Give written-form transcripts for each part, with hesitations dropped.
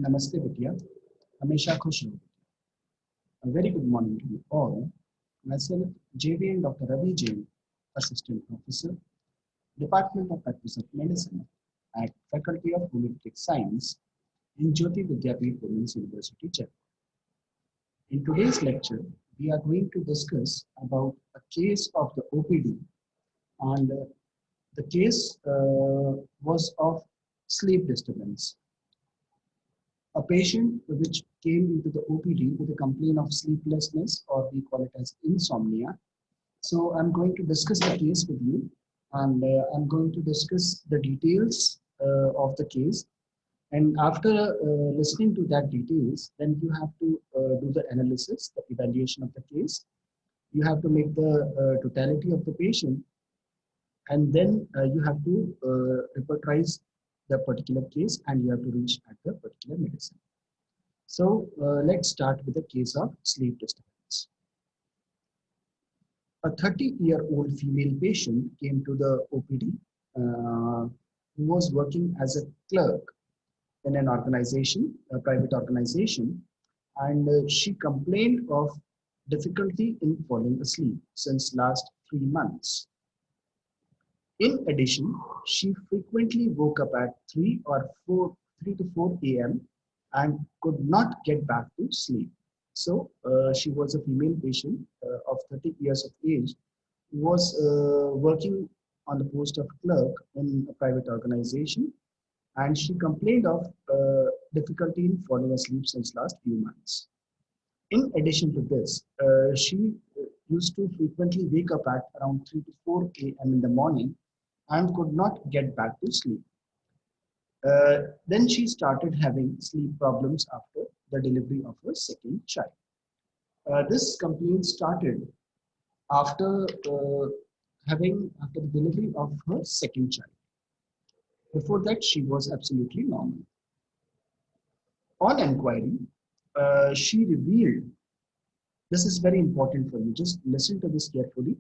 Namaste Vidya. Hamesha खुश रहो. A very good morning to you all. Myself, JVN Dr. Ravi Jain, Assistant Professor, Department of Practice of Medicine at Faculty of Homeopathic Science in Jyoti Vidyapeeth Women's University, Jaipur. In today's lecture, we are going to discuss about a case of the OPD, and the case was of sleep disturbance. A patient which came into the OPD with a complaint of sleeplessness, or we call it as insomnia. So I'm going to discuss the case with you, and I'm going to discuss the details of the case. And after listening to that details, then you have to do the analysis, the evaluation of the case. You have to make the totality of the patient, and then you have to repertorize the particular case, and you have to reach at the particular medicine. So let's start with the case of sleep disturbance. A 30-year-old female patient came to the OPD who was working as a clerk in an organization, a private organization, and she complained of difficulty in falling asleep since last 3 months. In addition, she frequently woke up at 3 to 4 a.m. and could not get back to sleep. So she was a female patient of 30 years of age who was working on the post of clerk in a private organization, and she complained of difficulty in falling asleep since last few months. In addition to this, she used to frequently wake up at around 3 to 4 a.m. in the morning and could not get back to sleep. Then she started having sleep problems after the delivery of her second child. This complaint started after after the delivery of her second child. Before that, she was absolutely normal. On inquiry, she revealed, this is very important for you. Just listen to this carefully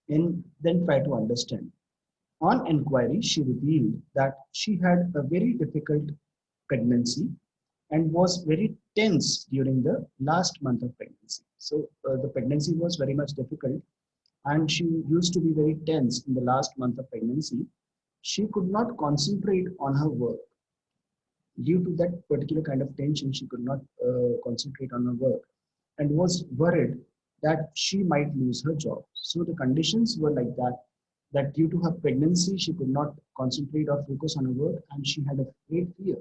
and then try to understand. On inquiry, she revealed that she had a very difficult pregnancy and was very tense during the last month of pregnancy. So the pregnancy was very much difficult, and she used to be very tense in the last month of pregnancy. She could not concentrate on her work. Due to that particular kind of tension, she could not concentrate on her work and was worried that she might lose her job. So the conditions were like that, that due to her pregnancy, she could not concentrate or focus on her work, and she had a great fear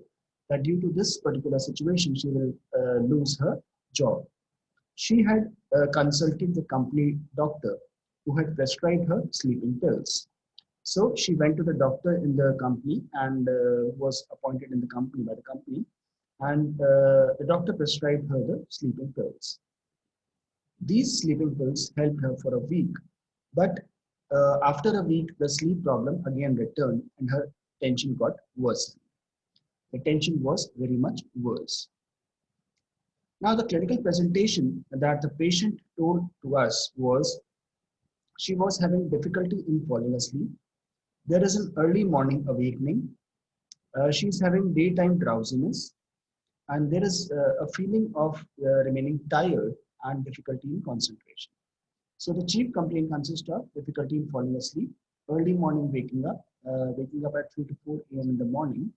that due to this particular situation, she will lose her job. She had consulted the company doctor who had prescribed her sleeping pills. So she went to the doctor in the company and was appointed in the company by the company, and the doctor prescribed her the sleeping pills. These sleeping pills helped her for a week, but after a week, the sleep problem again returned and her tension got worse. The tension was very much worse. Now, the clinical presentation that the patient told to us was she was having difficulty in falling asleep. There is an early morning awakening. She's having daytime drowsiness, and there is a feeling of remaining tired and difficulty in concentration. So the chief complaint consists of difficulty in falling asleep, early morning waking up at 3 to 4 a.m. in the morning,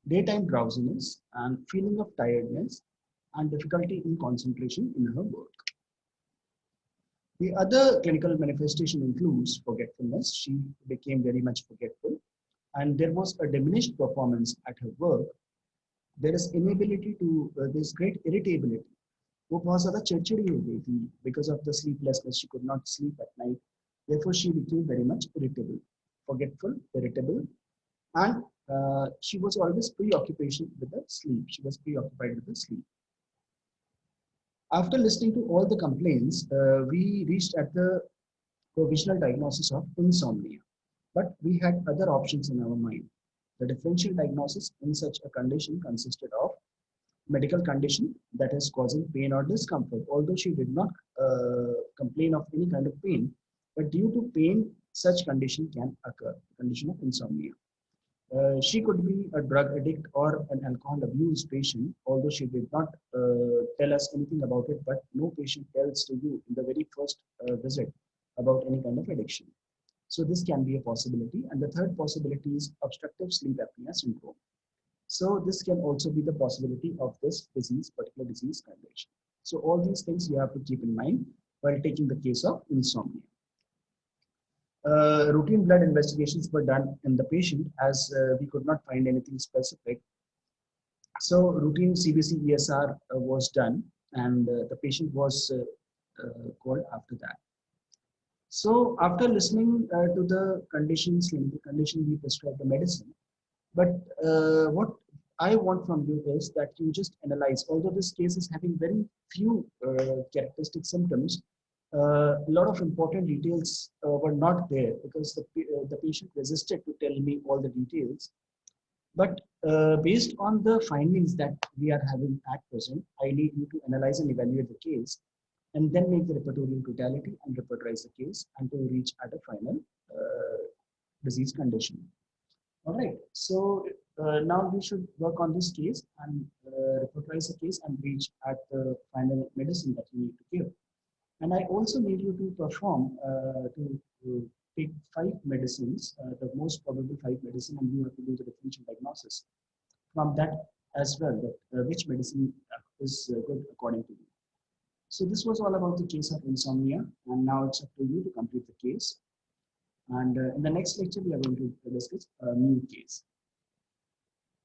daytime drowsiness, and feeling of tiredness, and difficulty in concentration in her work. The other clinical manifestation includes forgetfulness. She became very much forgetful, and there was a diminished performance at her work. There is inability to, there's great irritability. वो बहुत ज़्यादा चिड़चिड़ी हो गई थी because of the sleeplessness. She could not sleep at night. Therefore, she became very much irritable, forgetful, irritable, and she was always preoccupied with the sleep. She was preoccupied with the sleep. After listening to all the complaints, we reached at the provisional diagnosis of insomnia. But we had other options in our mind. The differential diagnosis in such a condition consisted of medical condition that is causing pain or discomfort, although she did not complain of any kind of pain, but due to pain, such condition can occur, the condition of insomnia. She could be a drug addict or an alcohol abuse patient, although she did not tell us anything about it, but no patient tells to you in the very first visit about any kind of addiction. So this can be a possibility. And the third possibility is obstructive sleep apnea syndrome. So this can also be the possibility of this disease, particular disease condition. So all these things you have to keep in mind while taking the case of insomnia. Routine blood investigations were done in the patient as we could not find anything specific. So routine CBC ESR was done and the patient was called after that. So after listening to the conditions, clinical condition, we prescribe the medicine. But what I want from you is that you just analyze, although this case is having very few characteristic symptoms, a lot of important details were not there because the patient resisted to tell me all the details. But based on the findings that we are having at present, I need you to analyze and evaluate the case and then make the repertory in totality and repertorize the case until we reach at a final disease condition. All right, so now we should work on this case and repertorize the case and reach at the final medicine that you need to give. And I also need you to perform to take 5 medicines, the most probable 5 medicine, and you have to do the differential diagnosis from that as well, that which medicine is good according to you. So this was all about the case of insomnia, and now it's up to you to complete the case. And in the next lecture, we are going to discuss a new case.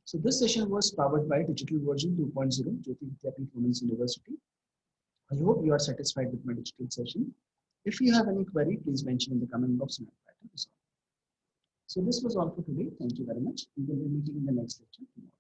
So this session was powered by Digital Version 2.0, Jyoti Vidyapeeth Women's University. I hope you are satisfied with my digital session. If you have any query, please mention in the comment box and I'll try to resolve. So this was all for today. Thank you very much. We will be meeting in the next lecture tomorrow.